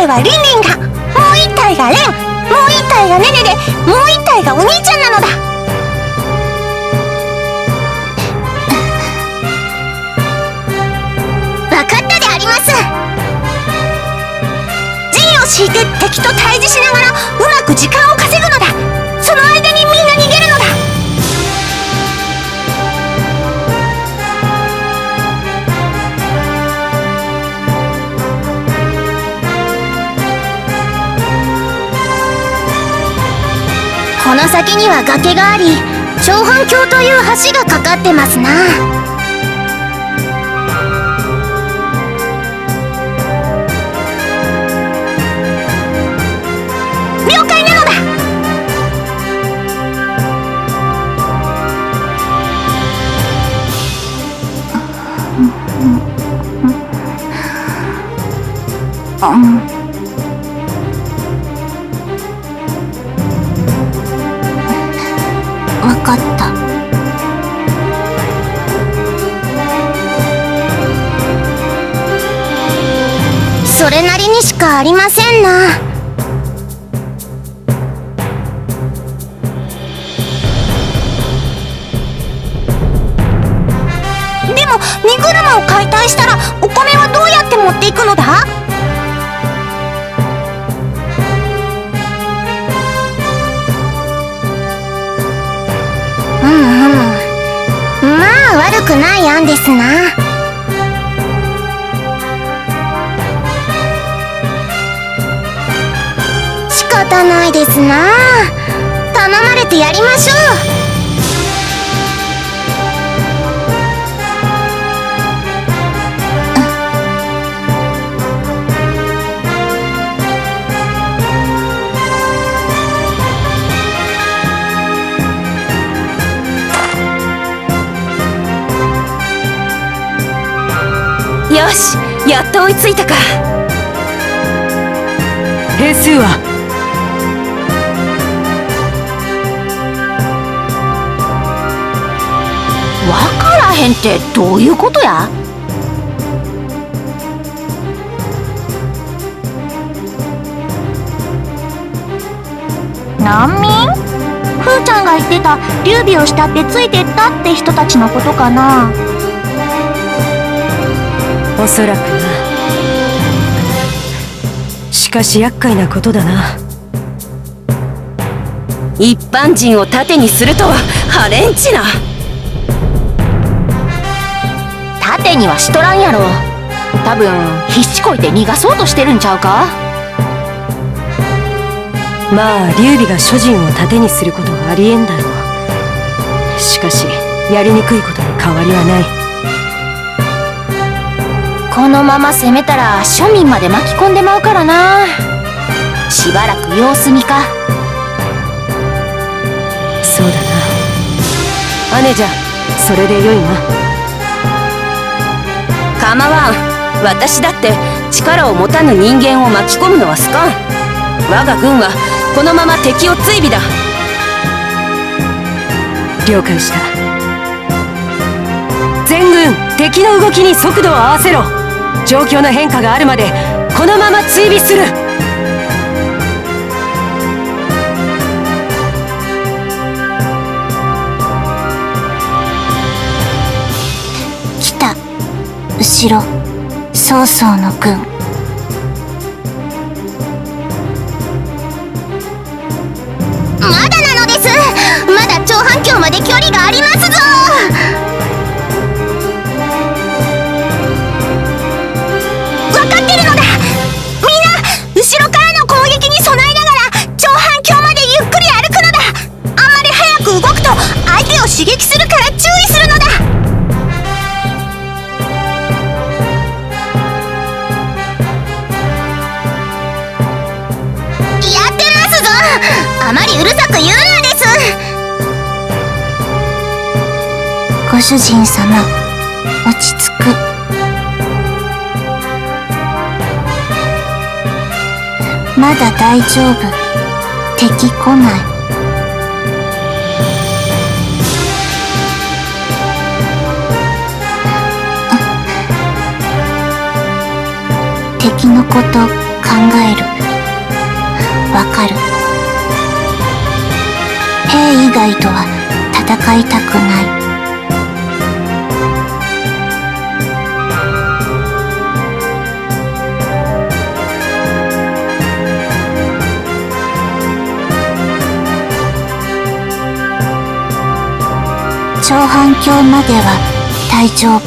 体はリンリンが、もう一体がレン、もう一体がネネで、もう一体がお兄ちゃんなのだ。分かったであります。陣を敷いて敵と対峙しながらうまく時間を稼ぐのだ。その間にみんな逃げるのだ。この先には崖があり、長反橋という橋がかかってますな。了解なのだ。わかった。それなりにしかありませんな。でも荷車を解体したらお米はどうやって持っていくのだ？まあ悪くない案ですな。仕方ないですな。頼まれてやりましょう。よし、やっと追いついたか。兵数は？わからへんってどういうことや？難民？ふーちゃんが言ってた劉備を慕ってついてったって人たちのことかな。おそらくな。しかし厄介なことだな。一般人を盾にするとはハレンチな。盾にはしとらんやろ。多分必死こいて逃がそうとしてるんちゃうか。まあ劉備が諸人を盾にすることはありえんだろう。しかしやりにくいことに変わりはない。このまま攻めたら庶民まで巻き込んでまうからな。しばらく様子見か。そうだな。姉じゃ、それでよいな。構わん。私だって力を持たぬ人間を巻き込むのは好かん。我が軍はこのまま敵を追尾だ。了解した。全軍敵の動きに速度を合わせろ。状況の変化があるまでこのまま追尾する。北、後ろ、曹操の軍。まだなのです。まだ長反橋まで距離がありますぞ。分かってるのだ。みんな後ろからの攻撃に備えながら長反橋までゆっくり歩くのだ。あんまり早く動くと相手を刺激するから注意するのだ。やってますぞ。あまりうるさく言うなです。ご主人様、落ち着く。まだ大丈夫。敵来ない。敵のこと考える。わかる。兵以外とは戦いたくない。長反橋までは大丈夫。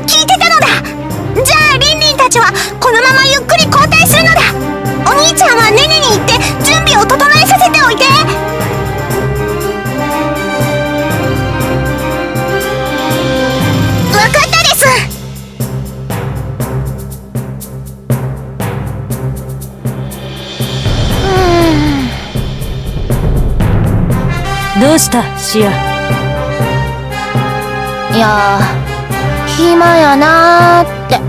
聞いてたのだ。じゃあリンリンたちはこのままゆっくり交代するのだ。お兄ちゃんはネネに行って準備を整えさせておいて。わかったです。どうしたシア。いやー、暇やなーって。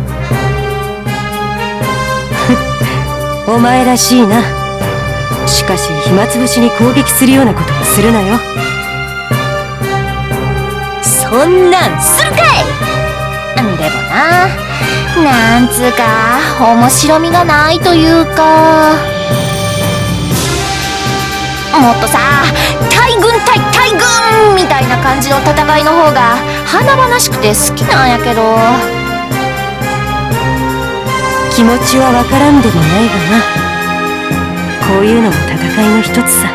お前らしいな。しかし暇つぶしに攻撃するようなことはするなよ。そんなんするかい。でもな、なんつうか面白みがないというか、もっとさ、大軍対大軍みたいな感じの戦いの方が華々しくて好きなんやけど。気持ちはわからんでもないがな。こういうのも戦いの一つさ。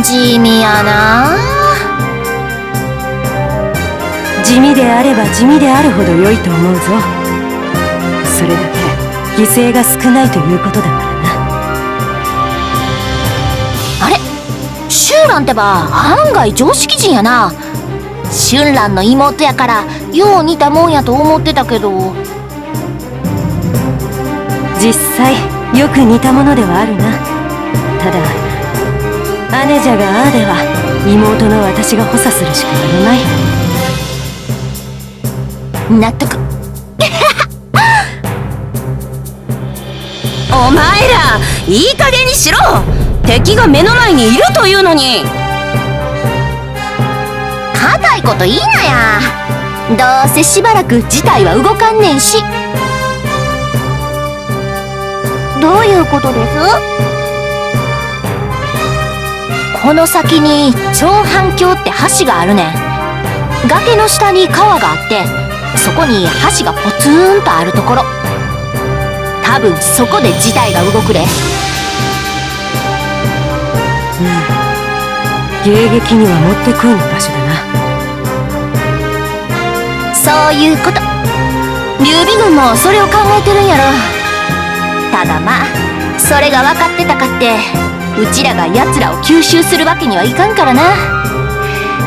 地味やな。地味であれば地味であるほど良いと思うぞ。それだけ犠牲が少ないということだからな。あれ、シュンランってば案外常識人やな。シュンランの妹やからよう似たもんやと思ってたけど。実際よく似たものではあるな。ただ姉じゃがああでは妹の私が補佐するしかあるまい。納得。お前らいい加減にしろ。敵が目の前にいるというのに。固いこと言いなや。どうせしばらく事態は動かんねんし。どういうことです？この先に長反橋って橋があるねん。崖の下に川があって、そこに橋がポツンとあるところ。多分そこで事態が動くで。迎撃にはもってこいの場所だな。そういうこと。劉備軍もそれを考えてるんやろ。ただまあ、それが分かってたかってうちらが奴らを吸収するわけにはいかんからな。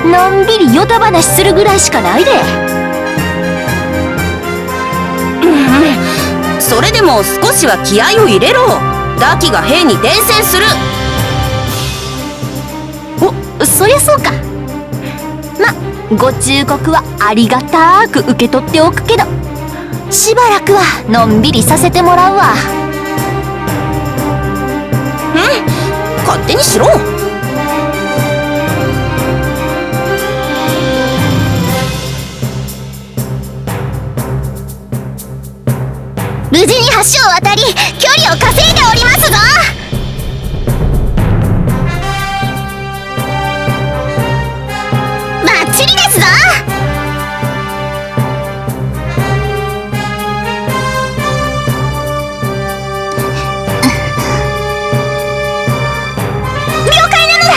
のんびりヨタ話するぐらいしかないで。それでも少しは気合を入れろ。ダキが兵に伝染する。お、そりゃそうか。ま、ご忠告はありがたく受け取っておくけど、しばらくはのんびりさせてもらうわ。勝手にしろ。無事に橋を渡り距離を稼いでおりますぞ。バッチリですぞ。了解なのだ。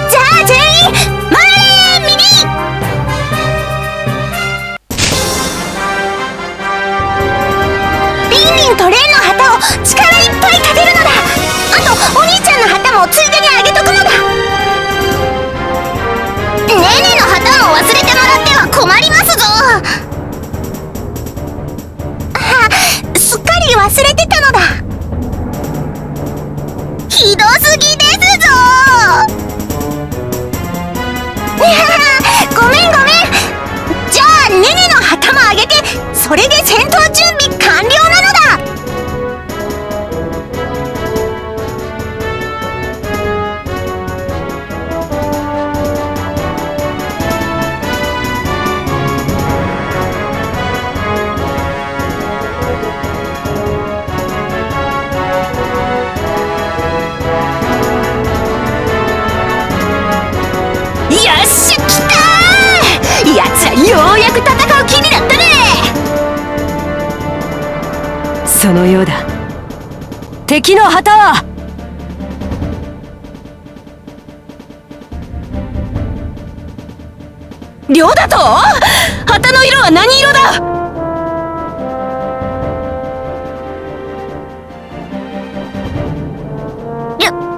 じゃあ全員回れ右。とレンの旗を力いっぱい立てるのだ。あとお兄ちゃんの旗もついでにあげとくのだ。ネネの旗も忘れてもらっては困りますぞ。すっかり忘れてたのだ。ひどすぎですぞ。ごめんごめん。じゃあネネの旗もあげて、それで戦闘準備完了なのだ。の気になったね。そのようだ。敵の旗は亮だと？旗の色は何色だ？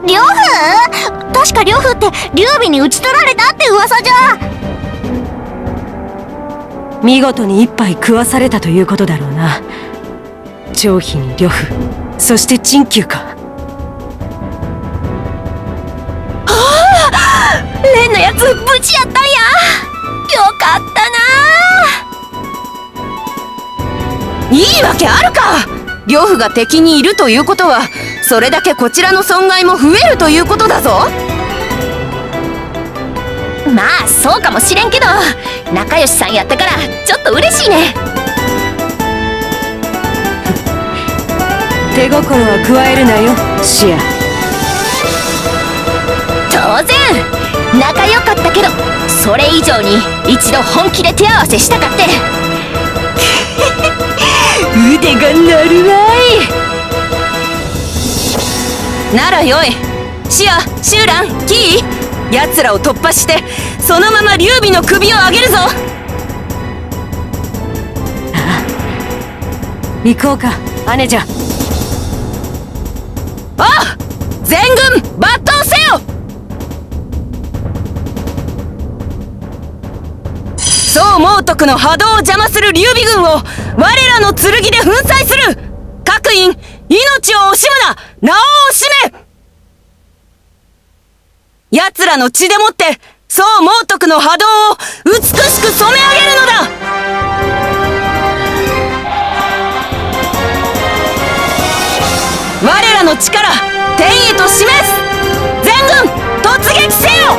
呂布？確か呂布って劉備に討ち取られたって噂じゃ。見事に一杯食わされたということだろうな。張飛に呂布、そして陳旧か。蓮のやつ無事やったんや。よかったな。いいわけあるか。呂布が敵にいるということはそれだけこちらの損害も増えるということだぞ。まあそうかもしれんけど、仲良しさんやったからちょっと嬉しいね。手心は加えるなよ、シア。当然仲良かったけど、それ以上に一度本気で手合わせしたかって。腕が鳴るわい。ならよい。シア、シュウラン、キー、奴らを突破してそのまま劉備の首を上げるぞ。行こうか、姉者。ああ、全軍抜刀せよ。宋猛徳の波動を邪魔する劉備軍を我らの剣で粉砕する。各員命を惜しむな。名を惜しめ。奴らの血でもって宋猛徳の波動を美しく染め上げるのだ。我らの力天へと示す。全軍突撃せよ。